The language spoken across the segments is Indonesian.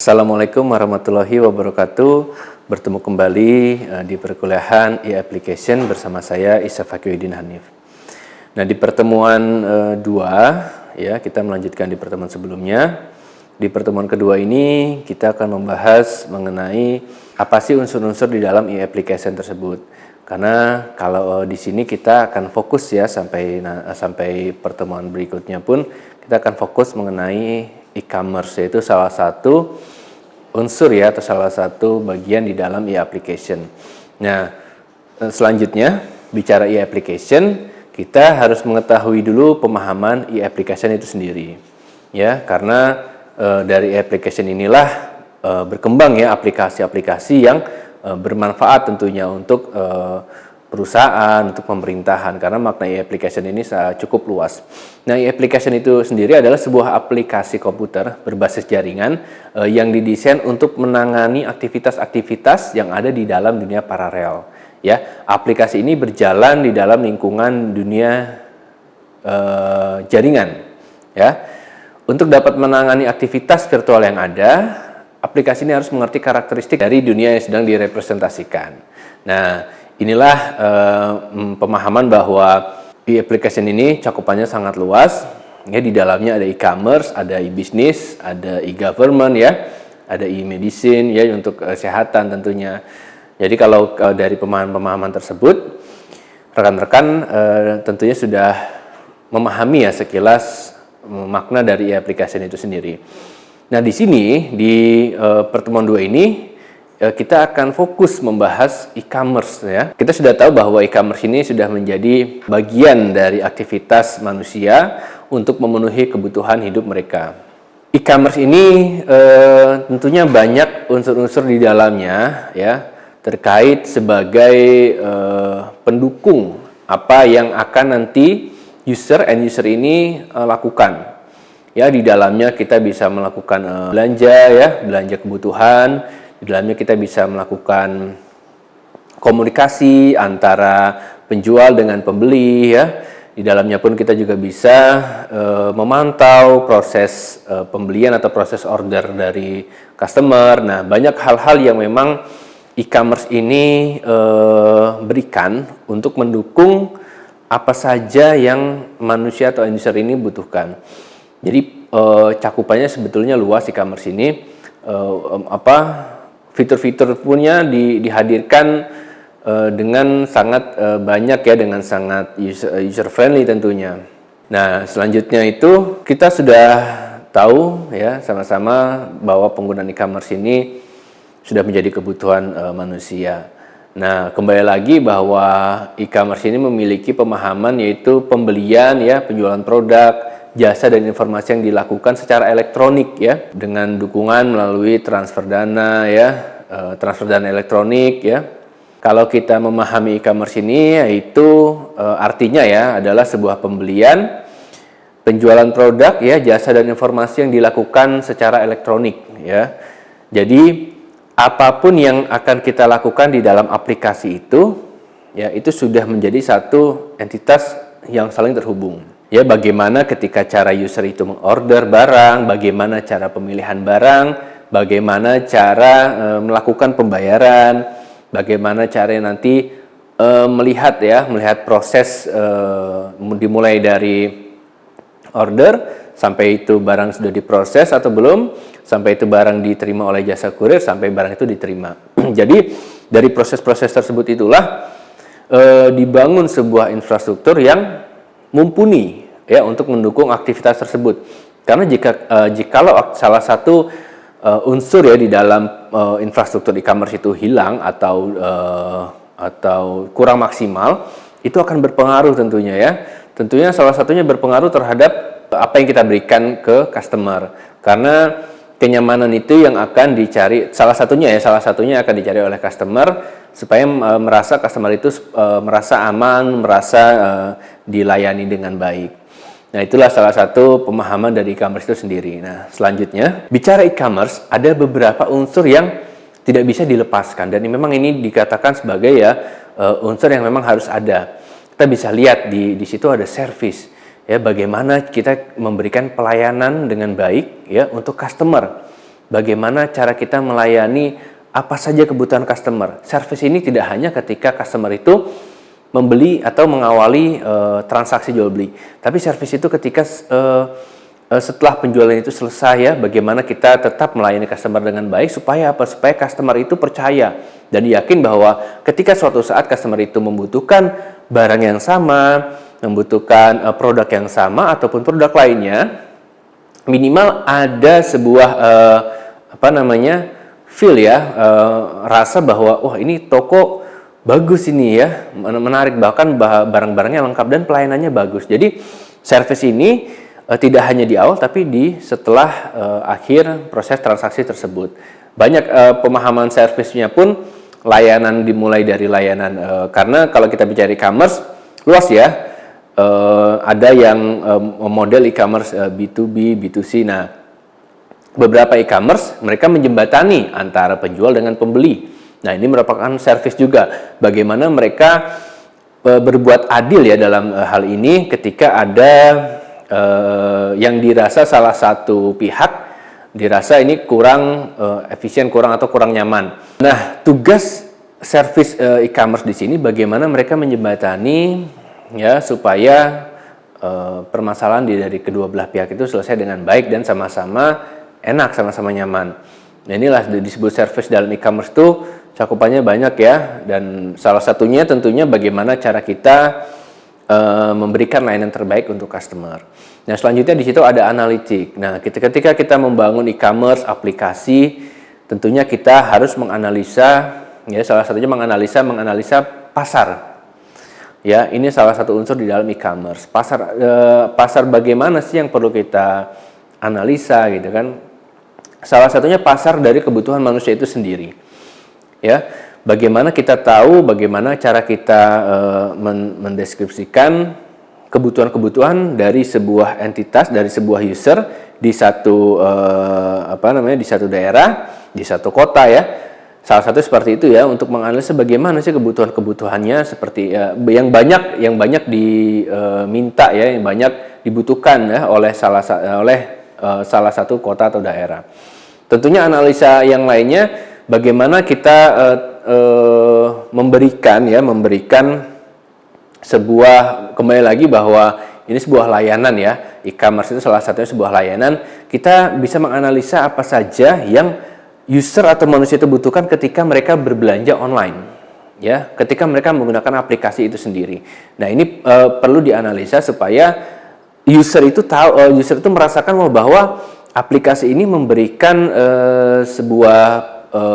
Assalamualaikum warahmatullahi wabarakatuh. Bertemu kembali di perkuliahan e-application bersama saya Isa Fakiuddin Hanif. Nah, di pertemuan 2 ya, kita melanjutkan di pertemuan sebelumnya. Di pertemuan kedua ini kita akan membahas mengenai apa sih unsur-unsur di dalam e-application tersebut. Karena kalau di sini kita akan fokus ya sampai pertemuan berikutnya pun kita akan fokus mengenai e-commerce, yaitu salah satu unsur ya atau salah satu bagian di dalam e-application. Nah, selanjutnya bicara e-application, kita harus mengetahui dulu pemahaman e-application itu sendiri. Ya, karena dari e-application inilah berkembang ya aplikasi-aplikasi yang bermanfaat tentunya untuk perusahaan, untuk pemerintahan, karena makna e-application ini cukup luas. Nah, e-application itu sendiri adalah sebuah aplikasi komputer berbasis jaringan yang didesain untuk menangani aktivitas-aktivitas yang ada di dalam dunia paralel. Ya, aplikasi ini berjalan di dalam lingkungan dunia jaringan. Ya, untuk dapat menangani aktivitas virtual yang ada, aplikasi ini harus mengerti karakteristik dari dunia yang sedang direpresentasikan. Nah, inilah pemahaman bahwa e-application ini cakupannya sangat luas. Ya, di dalamnya ada e-commerce, ada e-business, ada e-government ya, ada e-medicine ya untuk kesehatan tentunya. Jadi kalau dari pemahaman-pemahaman tersebut, rekan-rekan tentunya sudah memahami ya sekilas makna dari e-application itu sendiri. Nah, di sini di pertemuan 2 ini kita akan fokus membahas e-commerce ya. Kita sudah tahu bahwa e-commerce ini sudah menjadi bagian dari aktivitas manusia untuk memenuhi kebutuhan hidup mereka. E-commerce ini tentunya banyak unsur-unsur di dalamnya ya, terkait sebagai pendukung apa yang akan nanti user ini lakukan. Ya, di dalamnya kita bisa melakukan belanja ya, belanja kebutuhan. Di dalamnya kita bisa melakukan komunikasi antara penjual dengan pembeli ya. Di dalamnya pun kita juga bisa memantau proses pembelian atau proses order dari customer. Nah, banyak hal-hal yang memang e-commerce ini berikan untuk mendukung apa saja yang manusia atau user ini butuhkan. Jadi cakupannya sebetulnya luas e-commerce ini. Fitur-fitur punya dihadirkan dengan sangat banyak ya, dengan sangat user friendly tentunya. Nah, selanjutnya itu kita sudah tahu ya sama-sama bahwa penggunaan e-commerce ini sudah menjadi kebutuhan manusia. Nah, kembali lagi bahwa e-commerce ini memiliki pemahaman yaitu pembelian ya, penjualan produk, jasa dan informasi yang dilakukan secara elektronik ya, dengan dukungan melalui transfer dana ya, transfer dana elektronik ya. Kalau kita memahami e-commerce ini, yaitu artinya ya adalah sebuah pembelian, penjualan produk ya, jasa dan informasi yang dilakukan secara elektronik ya. Jadi apapun yang akan kita lakukan di dalam aplikasi itu ya, itu sudah menjadi satu entitas yang saling terhubung. Ya, bagaimana ketika cara user itu mengorder barang, bagaimana cara pemilihan barang, bagaimana cara melakukan pembayaran, bagaimana cara nanti melihat proses dimulai dari order sampai itu barang sudah diproses atau belum, sampai itu barang diterima oleh jasa kurir, sampai barang itu diterima. Jadi dari proses-proses tersebut itulah dibangun sebuah infrastruktur yang mumpuni ya untuk mendukung aktivitas tersebut. Karena jikalau salah satu unsur ya di dalam infrastruktur e-commerce itu hilang atau kurang maksimal, itu akan berpengaruh tentunya ya. Tentunya salah satunya berpengaruh terhadap apa yang kita berikan ke customer. Karena kenyamanan itu yang akan dicari, salah satunya akan dicari oleh customer supaya merasa customer itu merasa aman, merasa dilayani dengan baik. Nah, itulah salah satu pemahaman dari e-commerce itu sendiri. Nah, selanjutnya, bicara e-commerce, ada beberapa unsur yang tidak bisa dilepaskan. Dan memang ini dikatakan sebagai ya unsur yang memang harus ada. Kita bisa lihat di situ ada service. Ya, bagaimana kita memberikan pelayanan dengan baik ya untuk customer. bagaimana cara kita melayani apa saja kebutuhan customer. Service ini tidak hanya ketika customer itu membeli atau mengawali transaksi jual beli, tapi service itu ketika setelah penjualan itu selesai ya, bagaimana kita tetap melayani customer dengan baik supaya apa? Supaya customer itu percaya dan yakin bahwa ketika suatu saat customer itu membutuhkan barang yang sama, membutuhkan produk yang sama ataupun produk lainnya, minimal ada sebuah feel ya, rasa bahwa wah ini toko bagus ini ya, menarik, bahkan barang-barangnya lengkap dan pelayanannya bagus. Jadi service ini tidak hanya di awal tapi di setelah akhir proses transaksi tersebut. Banyak pemahaman servisnya pun layanan dimulai dari layanan karena kalau kita bicara e-commerce luas ya, ada yang model e-commerce B2B, B2C. Nah, beberapa e-commerce mereka menjembatani antara penjual dengan pembeli. Nah, ini merupakan service juga. Bagaimana mereka berbuat adil ya dalam hal ini ketika ada yang dirasa salah satu pihak dirasa ini kurang efisien, atau kurang nyaman. Nah, tugas service e-commerce di sini bagaimana mereka menjembatani ya supaya permasalahan dari kedua belah pihak itu selesai dengan baik dan sama-sama enak, sama-sama nyaman. Nah, inilah disebut service dalam e-commerce itu cakupannya banyak ya, dan salah satunya tentunya bagaimana cara kita memberikan layanan terbaik untuk customer. Nah, selanjutnya di situ ada analitik. Nah, ketika kita membangun e-commerce aplikasi, tentunya kita harus menganalisa ya, salah satunya menganalisa pasar. Ya, ini salah satu unsur di dalam e-commerce. Pasar bagaimana sih yang perlu kita analisa gitu kan? Salah satunya pasar dari kebutuhan manusia itu sendiri. Ya, bagaimana kita tahu bagaimana cara kita mendeskripsikan kebutuhan-kebutuhan dari sebuah entitas, dari sebuah user di satu di satu daerah, di satu kota ya. Salah satu seperti itu ya, untuk menganalisa bagaimana sih kebutuhan-kebutuhannya seperti yang banyak diminta ya, yang banyak dibutuhkan ya oleh salah satu kota atau daerah. Tentunya analisa yang lainnya bagaimana kita memberikan sebuah, kembali lagi bahwa ini sebuah layanan ya, e-commerce itu salah satunya sebuah layanan. Kita bisa menganalisa apa saja yang user atau manusia itu butuhkan ketika mereka berbelanja online ya, ketika mereka menggunakan aplikasi itu sendiri. Nah, ini perlu dianalisa supaya user itu merasakan bahwa aplikasi ini memberikan sebuah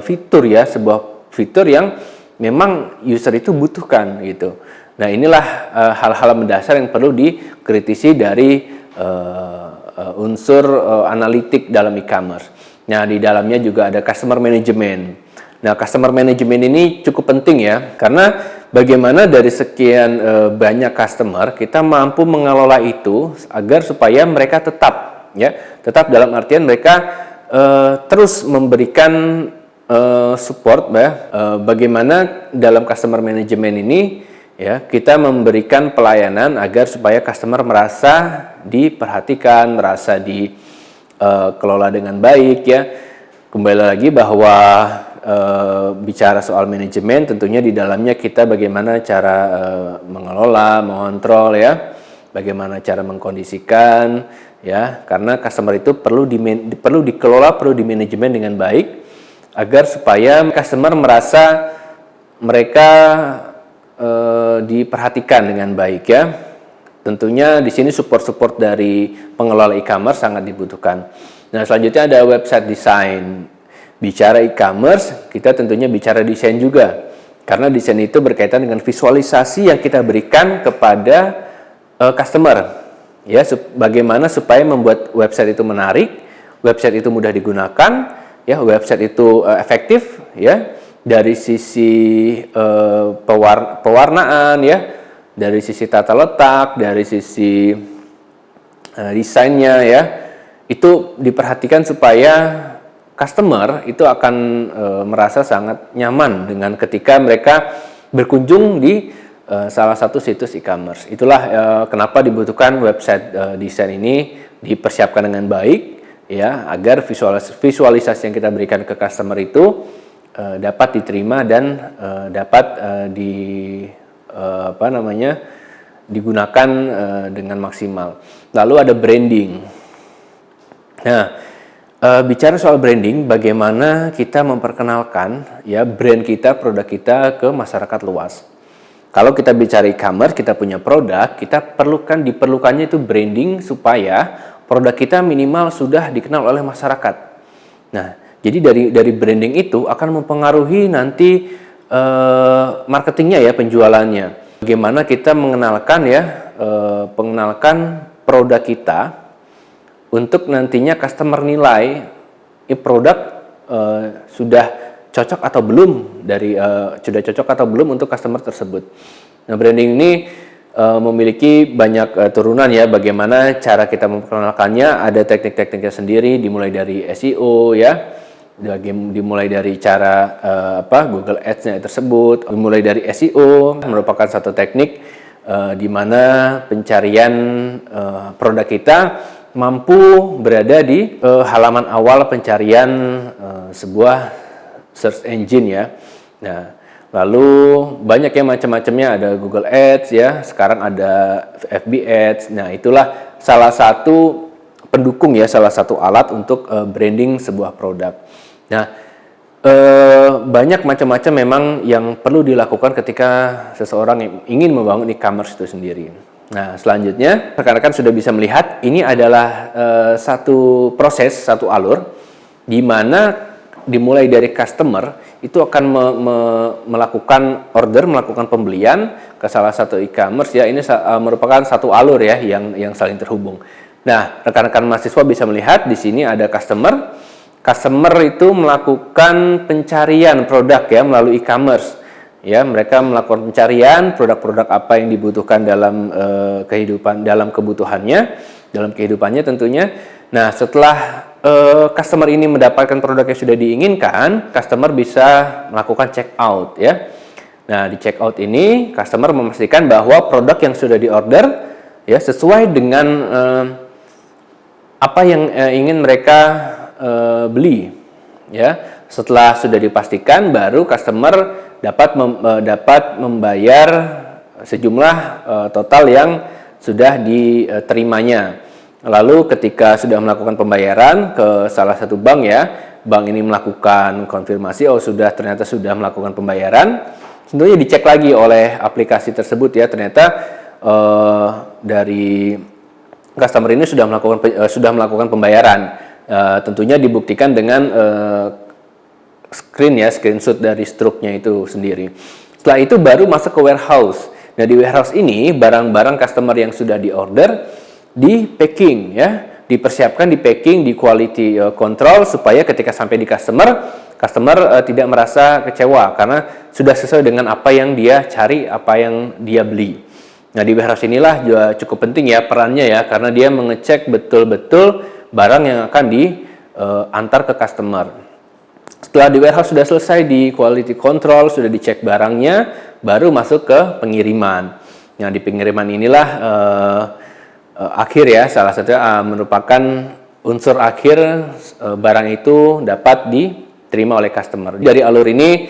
fitur ya, sebuah fitur yang memang user itu butuhkan gitu. Nah, inilah hal-hal mendasar yang perlu dikritisi dari unsur analitik dalam e-commerce. Nah, di dalamnya juga ada customer management. Nah, customer management ini cukup penting ya, karena bagaimana dari sekian banyak customer kita mampu mengelola itu agar supaya mereka tetap dalam artian mereka terus memberikan support ya. Bagaimana dalam customer management ini ya, kita memberikan pelayanan agar supaya customer merasa diperhatikan, merasa dikelola dengan baik ya. Kembali lagi bahwa bicara soal manajemen, tentunya di dalamnya kita bagaimana cara mengelola, mengontrol ya, bagaimana cara mengkondisikan ya, karena customer itu perlu dikelola, perlu dimanajemen dengan baik agar supaya customer merasa mereka diperhatikan dengan baik ya. Tentunya di sini support dari pengelola e-commerce sangat dibutuhkan. Nah, selanjutnya ada website design. Bicara e-commerce, kita tentunya bicara desain juga. Karena desain itu berkaitan dengan visualisasi yang kita berikan kepada customer. Ya, bagaimana supaya membuat website itu menarik, website itu mudah digunakan, ya, website itu efektif ya, dari sisi pewarnaan ya, dari sisi tata letak, dari sisi desainnya ya, itu diperhatikan supaya customer itu akan merasa sangat nyaman dengan ketika mereka berkunjung di salah satu situs e-commerce. Itulah kenapa dibutuhkan website desain ini dipersiapkan dengan baik ya, agar visualisasi yang kita berikan ke customer itu dapat diterima dan dapat digunakan dengan maksimal. Lalu ada branding. Nah, bicara soal branding, bagaimana kita memperkenalkan ya brand kita, produk kita ke masyarakat luas. Kalau kita bicara e-commerce, kita punya produk, diperlukannya itu branding supaya produk kita minimal sudah dikenal oleh masyarakat. Nah, jadi dari branding itu akan mempengaruhi nanti marketingnya ya, penjualannya. Bagaimana kita mengenalkan produk kita untuk nantinya customer nilai produk sudah cocok atau belum untuk customer tersebut. Nah, branding ini memiliki banyak turunan ya, bagaimana cara kita memperkenalkannya. Ada teknik-tekniknya sendiri, dimulai dari SEO ya, dimulai dari cara Google Ads-nya tersebut, dimulai dari SEO merupakan satu teknik di mana pencarian produk kita mampu berada di halaman awal pencarian sebuah search engine ya. Nah, lalu banyak ya macam-macamnya, ada Google Ads ya, sekarang ada FB Ads. Nah, itulah salah satu pendukung ya, salah satu alat untuk branding sebuah produk. Nah, banyak macam-macam memang yang perlu dilakukan ketika seseorang ingin membangun e-commerce itu sendiri. Nah, selanjutnya rekan-rekan sudah bisa melihat ini adalah satu proses, satu alur di mana dimulai dari customer itu akan melakukan order, melakukan pembelian ke salah satu e-commerce ya. Ini merupakan satu alur ya yang saling terhubung. Nah, rekan-rekan mahasiswa bisa melihat di sini ada customer. Customer itu melakukan pencarian produk ya melalui e-commerce. Ya, mereka melakukan pencarian produk-produk apa yang dibutuhkan dalam kehidupannya tentunya. Nah, setelah customer ini mendapatkan produk yang sudah diinginkan, customer bisa melakukan check out ya. Nah, di check out ini customer memastikan bahwa produk yang sudah diorder ya sesuai dengan apa yang ingin mereka beli ya. Setelah sudah dipastikan, baru customer dapat membayar sejumlah total yang sudah diterimanya. Lalu ketika sudah melakukan pembayaran ke salah satu bank ya, bank ini melakukan konfirmasi, ternyata sudah melakukan pembayaran, tentunya dicek lagi oleh aplikasi tersebut ya, ternyata dari customer ini sudah melakukan pembayaran. Tentunya dibuktikan dengan screenshot dari struknya itu sendiri. Setelah itu baru masuk ke warehouse. Nah, di warehouse ini barang-barang customer yang sudah diorder di packing ya, dipersiapkan di packing, di quality control supaya ketika sampai di customer tidak merasa kecewa karena sudah sesuai dengan apa yang dia cari, apa yang dia beli. Nah, di warehouse inilah juga cukup penting ya perannya ya, karena dia mengecek betul-betul barang yang akan diantar ke customer. Setelah di warehouse sudah selesai di quality control, sudah dicek barangnya, baru masuk ke pengiriman. Nah, di pengiriman inilah akhir ya, salah satunya merupakan unsur akhir barang itu dapat diterima oleh customer. Dari alur ini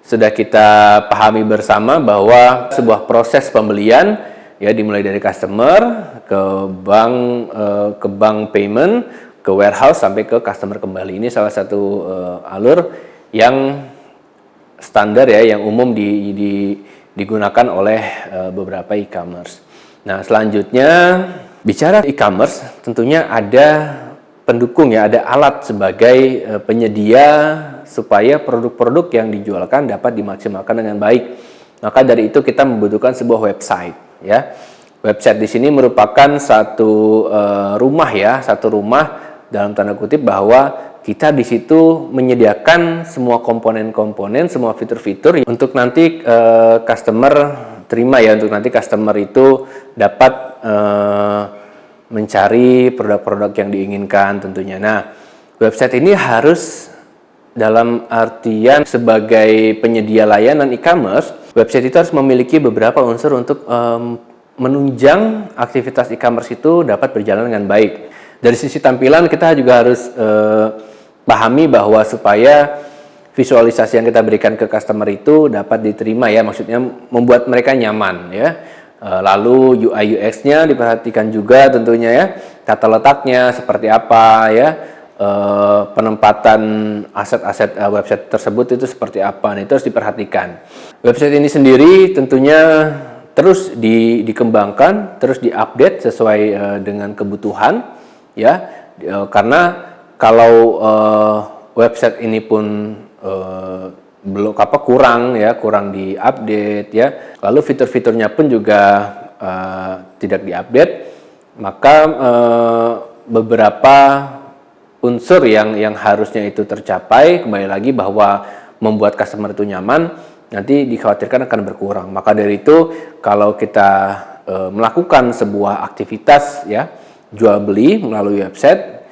sudah kita pahami bersama bahwa sebuah proses pembelian ya dimulai dari customer ke bank payment, ke warehouse sampai ke customer kembali. Ini salah satu alur yang standar ya, yang umum digunakan oleh beberapa e-commerce. Nah, selanjutnya bicara e-commerce, tentunya ada pendukung ya, ada alat sebagai penyedia supaya produk-produk yang dijualkan dapat dimaksimalkan dengan baik. Maka dari itu kita membutuhkan sebuah website ya. Website di sini merupakan satu rumah ya, satu rumah dalam tanda kutip bahwa kita di situ menyediakan semua komponen-komponen, semua fitur-fitur untuk nanti customer terima ya, untuk nanti customer itu dapat mencari produk-produk yang diinginkan tentunya. Nah, website ini harus dalam artian sebagai penyedia layanan e-commerce, website itu harus memiliki beberapa unsur untuk menunjang aktivitas e-commerce itu dapat berjalan dengan baik. Dari sisi tampilan kita juga harus pahami bahwa supaya visualisasi yang kita berikan ke customer itu dapat diterima ya, maksudnya membuat mereka nyaman ya. Lalu UI UX-nya diperhatikan juga tentunya ya, tata letaknya seperti apa ya, penempatan aset-aset website tersebut itu seperti apa, nah, itu harus diperhatikan. Website ini sendiri tentunya terus dikembangkan, terus diupdate sesuai dengan kebutuhan ya, karena kalau website ini pun belum kurang diupdate ya, lalu fitur-fiturnya pun juga tidak diupdate, maka beberapa unsur yang harusnya itu tercapai, kembali lagi bahwa membuat customer itu nyaman, nanti dikhawatirkan akan berkurang. Maka dari itu kalau kita melakukan sebuah aktivitas ya, jual beli melalui website,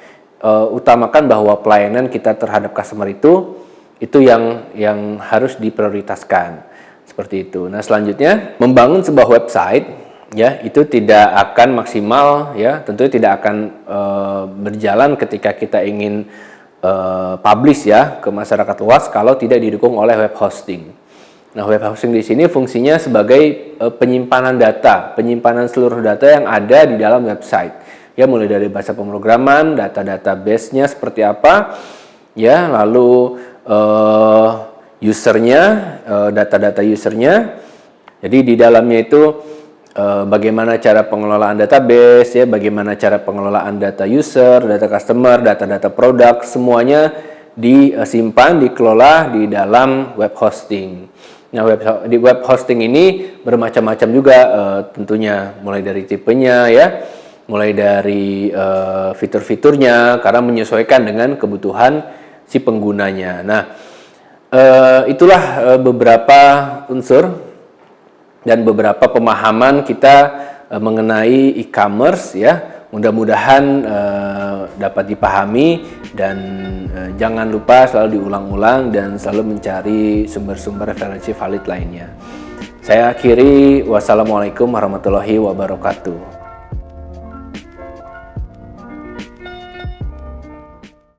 utamakan bahwa pelayanan kita terhadap customer itu yang harus diprioritaskan, seperti itu. Nah, selanjutnya membangun sebuah website ya, itu tidak akan maksimal ya, tentunya tidak akan berjalan ketika kita ingin publish ya ke masyarakat luas kalau tidak didukung oleh web hosting. Nah, web hosting di sini fungsinya sebagai penyimpanan data, penyimpanan seluruh data yang ada di dalam website ya, mulai dari bahasa pemrograman, data-database-nya seperti apa ya, lalu usernya, data-data usernya. Jadi di dalamnya itu bagaimana cara pengelolaan database ya, bagaimana cara pengelolaan data user, data customer, data-data produk, semuanya disimpan, dikelola di dalam web hosting. Nah, di web hosting ini bermacam-macam juga tentunya, mulai dari tipenya ya, mulai dari fitur-fiturnya, karena menyesuaikan dengan kebutuhan si penggunanya. Nah, itulah beberapa unsur dan beberapa pemahaman kita mengenai e-commerce ya. Mudah-mudahan dapat dipahami, dan jangan lupa selalu diulang-ulang dan selalu mencari sumber-sumber referensi valid lainnya. Saya akhiri, wassalamualaikum warahmatullahi wabarakatuh.